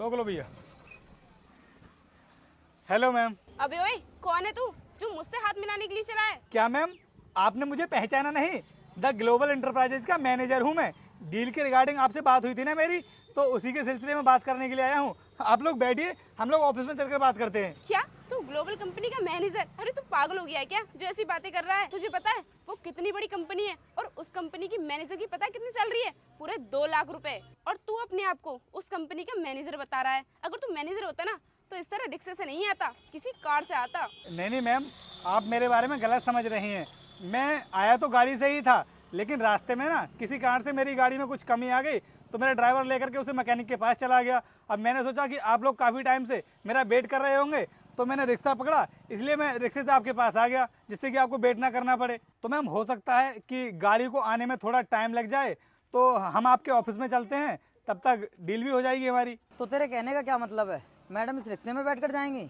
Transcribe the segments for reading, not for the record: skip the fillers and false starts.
रोक लो भैया। Hello ma'am. अबे ओए, कौन है तू जो मुझसे हाथ मिलाने के लिए चला है? क्या मैम आपने मुझे पहचाना नहीं? द ग्लोबल एंटरप्राइजेज का मैनेजर हूँ मैं। डील के रिगार्डिंग आपसे बात हुई थी ना मेरी, तो उसी के सिलसिले में बात करने के लिए आया हूँ। आप लोग बैठिए, हम लोग ऑफिस में चलकर बात करते हैं। क्या तू ग्लोबल कंपनी का मैनेजर? अरे तू पागल हो गया है क्या जो ऐसी बातें कर रहा है? तुझे पता है वो कितनी बड़ी कंपनी है और उस कंपनी की मैनेजर की पता है कितनी सैलरी है? पूरे 2 लाख रुपए। और तू अपने आप को उस कंपनी का मैनेजर बता रहा है। अगर तू मैनेजर होता ना तो इस तरह रिक्शे से नहीं आता, किसी कार से आता। नहीं मैम, आप मेरे बारे में गलत समझ रही हैं। मैं आया तो गाड़ी से ही था, लेकिन रास्ते में ना किसी कारण से मेरी गाड़ी में कुछ कमी आ गई, तो मेरा ड्राइवर लेकर के उसे मैकेनिक के पास चला गया। अब मैंने सोचा कि आप लोग काफ़ी टाइम से मेरा वेट कर रहे होंगे, तो मैंने रिक्शा पकड़ा, इसलिए मैं रिक्शे से आपके पास आ गया, जिससे कि आपको वेट ना करना पड़े। तो मैम हो सकता है कि गाड़ी को आने में थोड़ा टाइम लग जाए, तो हम आपके ऑफिस में चलते हैं, तब तक डील भी हो जाएगी हमारी। तो तेरे कहने का क्या मतलब है? मैडम इस रिक्शे में बैठकर जाएंगी?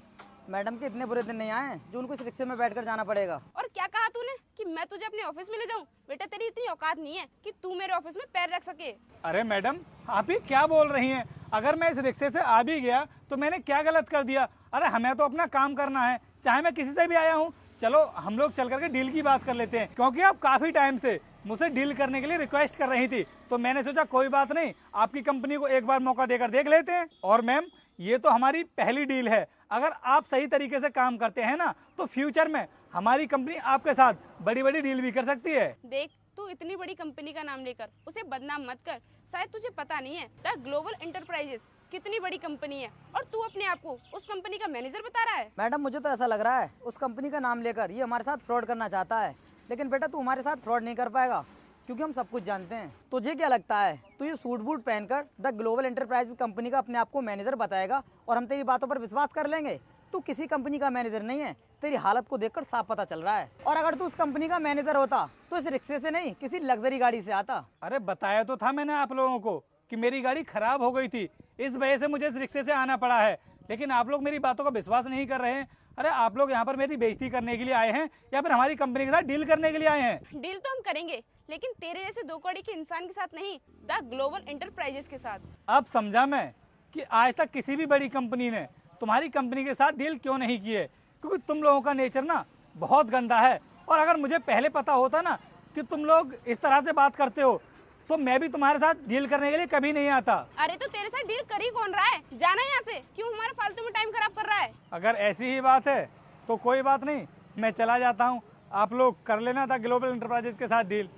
मैडम के इतने बुरे दिन नहीं आए हैं जो उनको इस रिक्शे में बैठकर जाना पड़ेगा। और क्या कहा तूने कि मैं तुझे अपने ऑफिस में ले जाऊं? बेटा तेरी इतनी औकात नहीं है कि तू मेरे ऑफिस में पैर रख सके। अरे मैडम, आप ही क्या बोल रही हैं? अगर मैं इस रिक्शे से आ भी गया तो मैंने क्या गलत कर दिया? अरे हमें तो अपना काम करना है, चाहे मैं किसी से भी आया हूँ। चलो हम लोग चल करके डील की बात कर लेते हैं, क्योंकि आप काफ़ी टाइम से मुझसे डील करने के लिए रिक्वेस्ट कर रही थी, तो मैंने सोचा कोई बात नहीं, आपकी कंपनी को एक बार मौका देकर देख लेते हैं। और मैम, ये तो हमारी पहली डील है। अगर आप सही तरीके से काम करते हैं ना, तो फ्यूचर में हमारी कंपनी आपके साथ बड़ी बड़ी डील भी कर सकती है। देख, तू इतनी बड़ी कंपनी का नाम लेकर उसे बदनाम मत कर। शायद तुझे पता नहीं है द ग्लोबल एंटरप्राइजेस कितनी बड़ी कंपनी है और तू अपने आप को उस कंपनी का मैनेजर बता रहा है। मैडम मुझे तो ऐसा लग रहा है उस कंपनी का नाम लेकर ये हमारे साथ फ्रॉड करना चाहता है। लेकिन बेटा तू हमारे साथ फ्रॉड नहीं कर पाएगा, क्योंकि हम सब कुछ जानते हैं। तुझे क्या लगता है तू ये सूट बूट पहनकर द ग्लोबल एंटरप्राइजेस कंपनी का अपने आप को मैनेजर बताएगा और हम तेरी बातों पर विश्वास कर लेंगे? तू किसी कंपनी का मैनेजर नहीं है, तेरी हालत को देखकर साफ पता चल रहा है। और अगर तू उस कंपनी का मैनेजर होता तो इस रिक्शे से नहीं, किसी लग्जरी गाड़ी से आता। अरे बताया तो था मैंने आप लोगों को कि मेरी गाड़ी खराब हो गई थी, इस वजह से मुझे इस रिक्शे से आना पड़ा है, लेकिन आप लोग मेरी बातों का विश्वास नहीं कर रहे हैं। अरे आप लोग यहाँ पर मेरी बेइज्जती करने के लिए आए हैं या फिर हमारी कंपनी के साथ डील करने के लिए आए हैं? डील तो हम करेंगे, लेकिन तेरे जैसे दो कौड़ी के इंसान के साथ नहीं, द ग्लोबल एंटरप्राइजेस के साथ। अब समझा मैं कि आज तक किसी भी बड़ी कंपनी ने तुम्हारी कंपनी के साथ डील क्यों नहीं की है, क्योंकि तुम लोगों का नेचर ना बहुत गंदा है। और अगर मुझे पहले पता होता ना कि तुम लोग इस तरह से बात करते हो, तो मैं भी तुम्हारे साथ डील करने के लिए कभी नहीं आता। अरे तो तेरे साथ डील कर ही कौन रहा है? जाना यहाँ से, क्यों हमारा फालतू में टाइम खराब कर रहा है? अगर ऐसी ही बात है तो कोई बात नहीं, मैं चला जाता हूँ। आप लोग कर लेना था ग्लोबल एंटरप्राइजेस के साथ डील।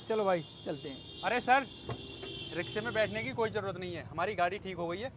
चलो भाई चलते हैं। अरे सर, रिक्शे में बैठने की कोई ज़रूरत नहीं है, हमारी गाड़ी ठीक हो गई है,